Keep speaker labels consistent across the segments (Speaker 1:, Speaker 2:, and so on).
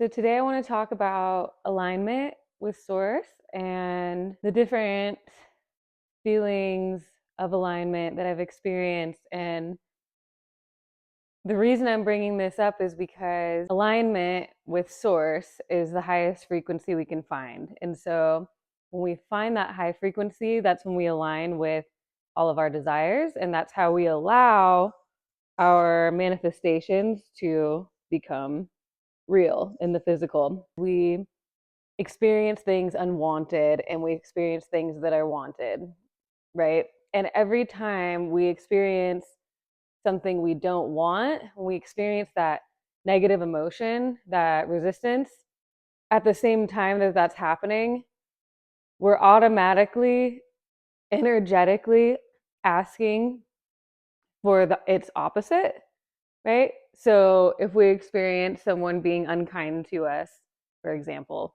Speaker 1: So today I want to talk about alignment with source and the different feelings of alignment that I've experienced. And the reason I'm bringing this up is because alignment with source is the highest frequency we can find. And so when we find that high frequency, that's when we align with all of our desires. And that's how we allow our manifestations to become real in the physical. We experience things unwanted and we experience things that are wanted, right? And every time we experience something we don't want, when we experience that negative emotion, that resistance, at the same time that that's happening, we're automatically, energetically asking for its opposite, right? So if we experience someone being unkind to us, for example,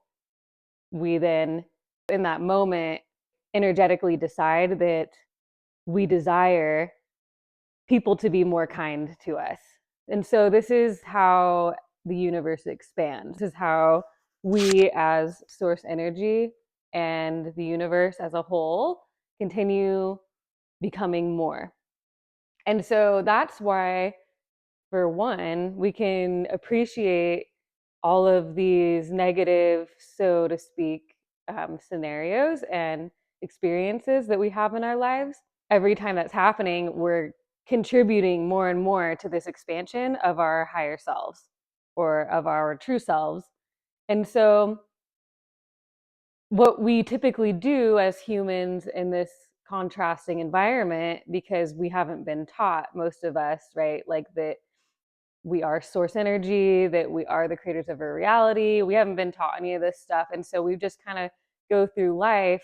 Speaker 1: we then, in that moment, energetically decide that we desire people to be more kind to us. And so this is how the universe expands. This is how we, as source energy and the universe as a whole, continue becoming more. And so that's why, for one, we can appreciate all of these negative, so to speak, scenarios and experiences that we have in our lives. Every time that's happening, we're contributing more and more to this expansion of our higher selves or of our true selves. And so, what we typically do as humans in this contrasting environment, because we haven't been taught, most of us, right, like that we are source energy, that we are the creators of our reality. We haven't been taught any of this stuff. And so we've just kind of go through life,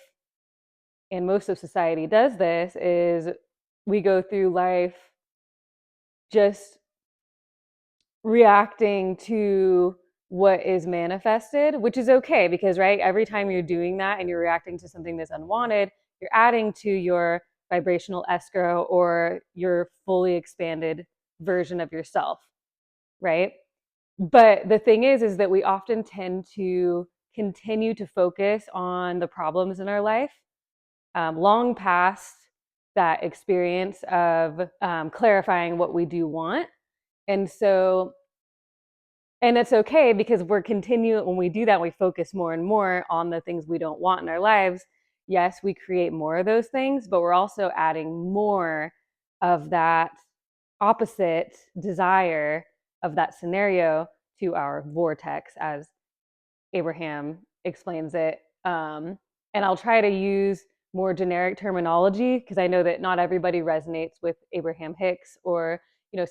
Speaker 1: and most of society does this, is we go through life just reacting to what is manifested, which is okay because, right, every time you're doing that and you're reacting to something that's unwanted, you're adding to your vibrational escrow or your fully expanded version of yourself, right? But the thing is that we often tend to continue to focus on the problems in our life, long past that experience of clarifying what we do want. And so, and it's okay because when we do that, we focus more and more on the things we don't want in our lives. Yes, we create more of those things, but we're also adding more of that opposite desire of that scenario to our vortex, as Abraham explains it. And I'll try to use more generic terminology because I know that not everybody resonates with Abraham Hicks, or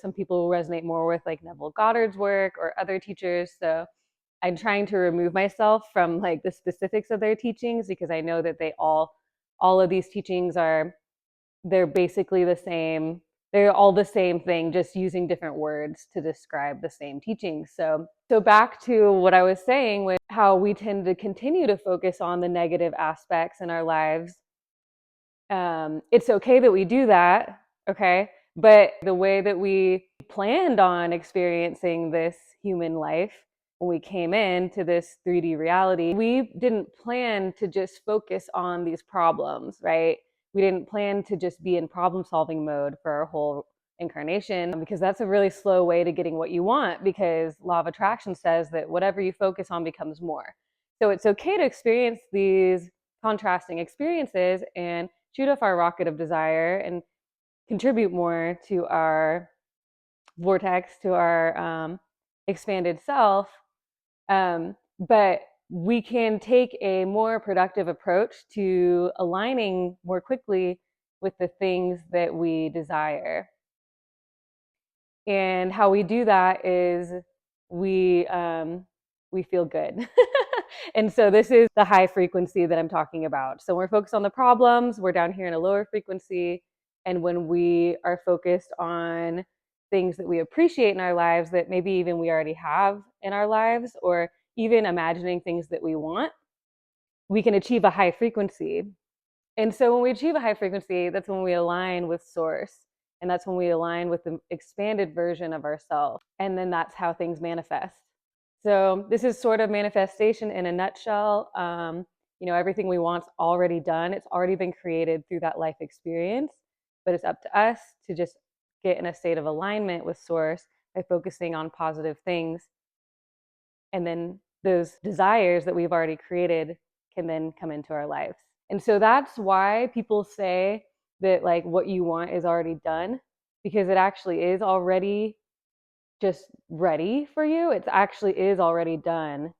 Speaker 1: some people resonate more with like Neville Goddard's work or other teachers. So I'm trying to remove myself from like the specifics of their teachings because I know that all of these teachings they're basically the same. They're all the same thing, just using different words to describe the same teachings. So back to what I was saying with how we tend to continue to focus on the negative aspects in our lives. It's okay that we do that, okay? But the way that we planned on experiencing this human life when we came into this 3D reality, we didn't plan to just focus on these problems, right? We didn't plan to just be in problem solving mode for our whole incarnation, because that's a really slow way to getting what you want, because law of attraction says that whatever you focus on becomes more. So it's okay to experience these contrasting experiences and shoot off our rocket of desire and contribute more to our vortex, to our expanded self. But we can take a more productive approach to aligning more quickly with the things that we desire. And how we do that is we feel good. And so this is the high frequency that I'm talking about. So when we're focused on the problems, we're down here in a lower frequency. And when we are focused on things that we appreciate in our lives, that maybe even we already have in our lives, or even imagining things that we want, we can achieve a high frequency. And so when we achieve a high frequency, that's when we align with source. And that's when we align with the expanded version of ourselves. And then that's how things manifest. So this is sort of manifestation in a nutshell. Everything we want's already done. It's already been created through that life experience, but it's up to us to just get in a state of alignment with source by focusing on positive things. And then those desires that we've already created can then come into our lives. And so that's why people say that like what you want is already done, because it actually is already just ready for you. It actually is already done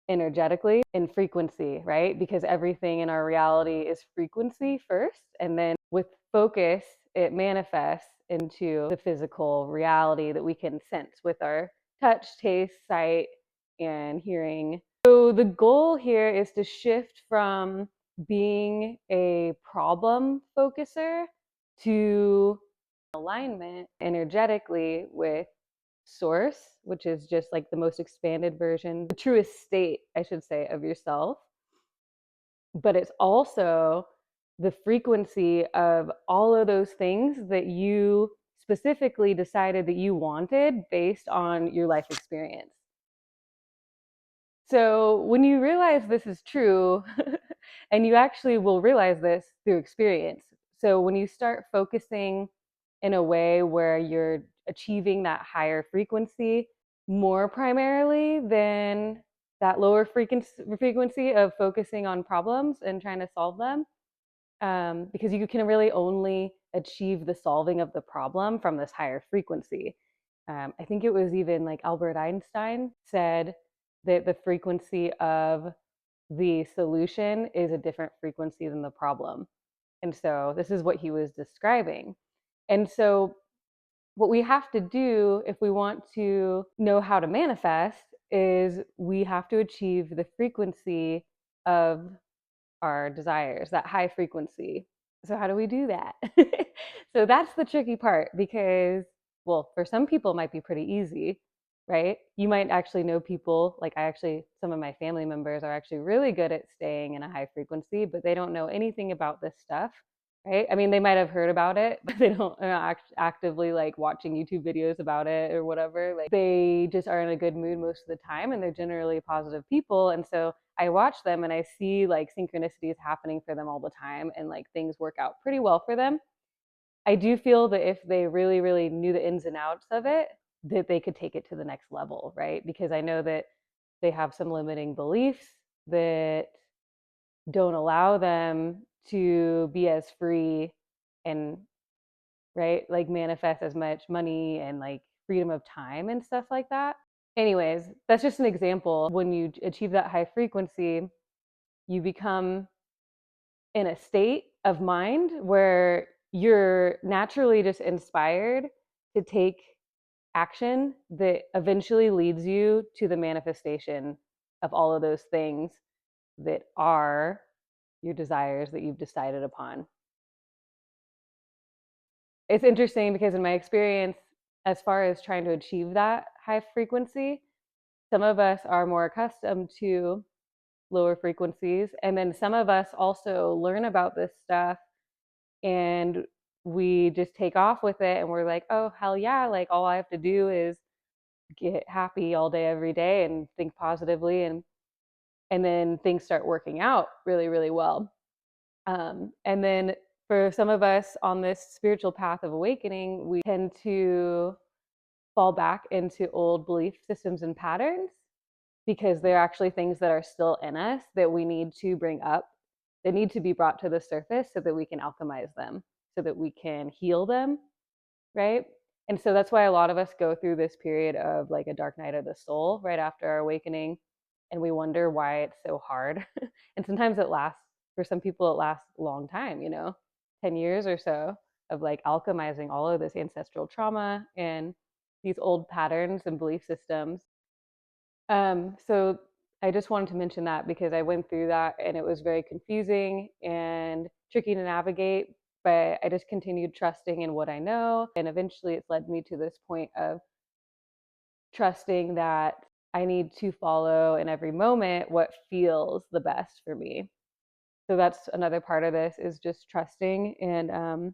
Speaker 1: energetically in frequency, right? Because everything in our reality is frequency first. And then with focus, it manifests into the physical reality that we can sense with our touch, taste, sight, and hearing. So the goal here is to shift from being a problem focuser to alignment energetically with source, which is just like the most expanded version, the truest state, I should say, of yourself. But it's also the frequency of all of those things that you specifically decided that you wanted based on your life experience. So when you realize this is true, and you actually will realize this through experience. So when you start focusing in a way where you're achieving that higher frequency more primarily than that lower frequency of focusing on problems and trying to solve them, because you can really only achieve the solving of the problem from this higher frequency. I think it was even like Albert Einstein said that the frequency of the solution is a different frequency than the problem. And so this is what he was describing. And so what we have to do if we want to know how to manifest is we have to achieve the frequency of our desires, that high frequency. So, how do we do that? So, that's the tricky part because, well, for some people, it might be pretty easy, right? You might actually know people, like some of my family members are actually really good at staying in a high frequency, but they don't know anything about this stuff, right? I mean, they might have heard about it, but they don't actively like watching YouTube videos about it or whatever. Like, they just are in a good mood most of the time and they're generally positive people. And so, I watch them and I see like synchronicities happening for them all the time and like things work out pretty well for them. I do feel that if they really, really knew the ins and outs of it, that they could take it to the next level, right? Because I know that they have some limiting beliefs that don't allow them to be as free and, right, like manifest as much money and like freedom of time and stuff like that. Anyways, that's just an example. When you achieve that high frequency, you become in a state of mind where you're naturally just inspired to take action that eventually leads you to the manifestation of all of those things that are your desires that you've decided upon. It's interesting because in my experience, as far as trying to achieve that high frequency, some of us are more accustomed to lower frequencies. And then some of us also learn about this stuff and we just take off with it and we're like, oh, hell yeah. Like all I have to do is get happy all day, every day and think positively. And then things start working out really, really well. And then for some of us on this spiritual path of awakening, we tend to fall back into old belief systems and patterns because they're actually things that are still in us that we need to bring up. They need to be brought to the surface so that we can alchemize them, so that we can heal them, right? And so that's why a lot of us go through this period of like a dark night of the soul right after our awakening. And we wonder why it's so hard. And sometimes it lasts, for some people, it lasts a long time, 10 years or so of like alchemizing all of this ancestral trauma and these old patterns and belief systems. So I just wanted to mention that because I went through that and it was very confusing and tricky to navigate, but I just continued trusting in what I know. And eventually it's led me to this point of trusting that I need to follow in every moment what feels the best for me. So that's another part of this is just trusting and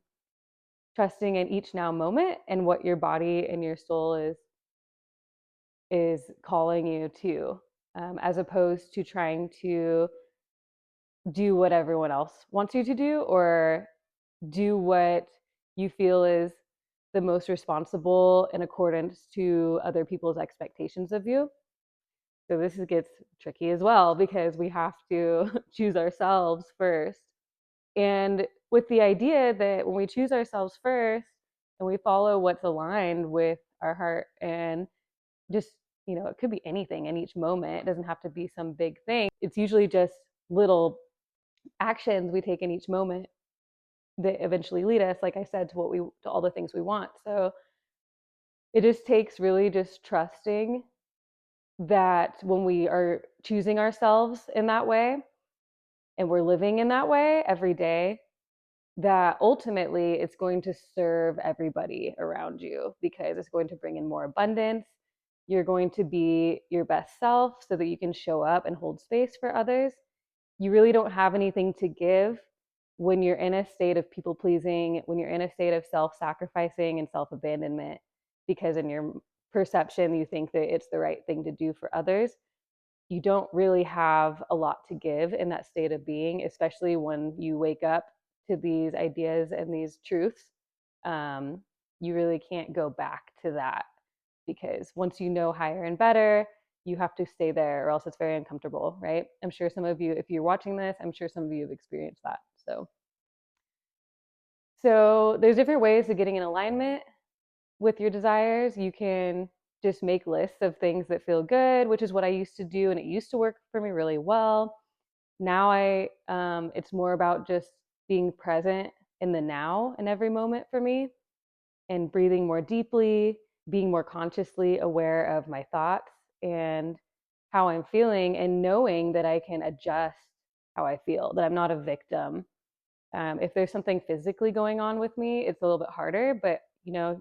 Speaker 1: trusting in each now moment and what your body and your soul is is calling you to, as opposed to trying to do what everyone else wants you to do, or do what you feel is the most responsible in accordance to other people's expectations of you. So this gets tricky as well because we have to choose ourselves first. And with the idea that when we choose ourselves first and we follow what's aligned with our heart, and just, it could be anything in each moment. It doesn't have to be some big thing. It's usually just little actions we take in each moment that eventually lead us, like I said, to all the things we want. So it just takes really just trusting that when we are choosing ourselves in that way and we're living in that way every day, that ultimately it's going to serve everybody around you because it's going to bring in more abundance. You're going to be your best self so that you can show up and hold space for others. You really don't have anything to give when you're in a state of people pleasing, when you're in a state of self sacrificing and self abandonment, because in your perception, you think that it's the right thing to do for others. You don't really have a lot to give in that state of being, especially when you wake up to these ideas and these truths. Um, you really can't go back to that because once you know higher and better, you have to stay there or else it's very uncomfortable, right? I'm sure some of you, if you're watching this, I'm sure some of you have experienced that. So there's different ways of getting in alignment with your desires. You can just make lists of things that feel good, which is what I used to do, and it used to work for me really well. Now it's more about just being present in the now in every moment for me, and breathing more deeply, being more consciously aware of my thoughts and how I'm feeling, and knowing that I can adjust how I feel, that I'm not a victim. If there's something physically going on with me, it's a little bit harder, but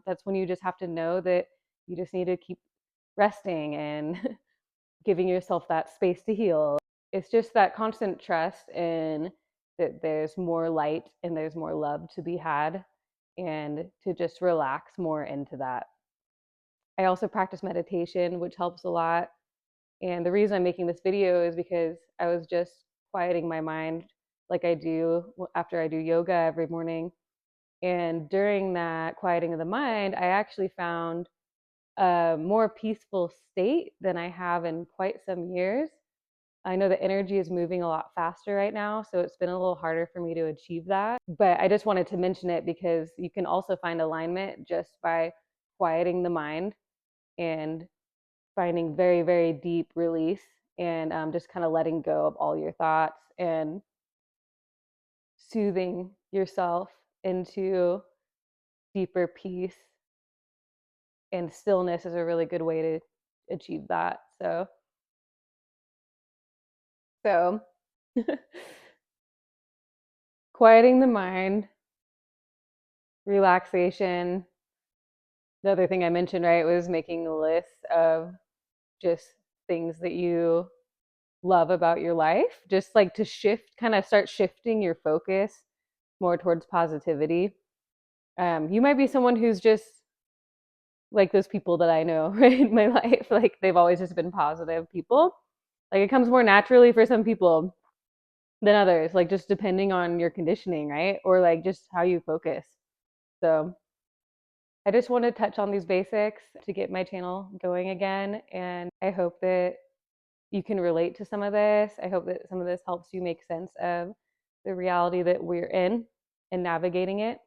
Speaker 1: that's when you just have to know that you just need to keep resting and giving yourself that space to heal. It's just that constant trust in that there's more light and there's more love to be had, and to just relax more into that. I also practice meditation, which helps a lot. And the reason I'm making this video is because I was just quieting my mind like I do after I do yoga every morning. And during that quieting of the mind, I actually found a more peaceful state than I have in quite some years. I know the energy is moving a lot faster right now, so it's been a little harder for me to achieve that. But I just wanted to mention it because you can also find alignment just by quieting the mind and finding very, very deep release, and just kind of letting go of all your thoughts and soothing yourself into deeper peace. And stillness is a really good way to achieve that. So quieting the mind, relaxation. The other thing I mentioned, right, was making a list of just things that you love about your life, just like to kind of start shifting your focus more towards positivity. You might be someone who's just like those people that I know, right, in my life. Like they've always just been positive people. Like it comes more naturally for some people than others, like just depending on your conditioning, right? Or like just how you focus. So I just want to touch on these basics to get my channel going again. And I hope that you can relate to some of this. I hope that some of this helps you make sense of the reality that we're in and navigating it.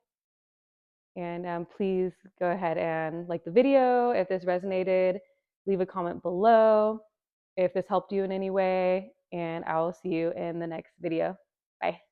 Speaker 1: And please go ahead and like the video if this resonated. Leave a comment below if this helped you in any way. And I will see you in the next video. Bye.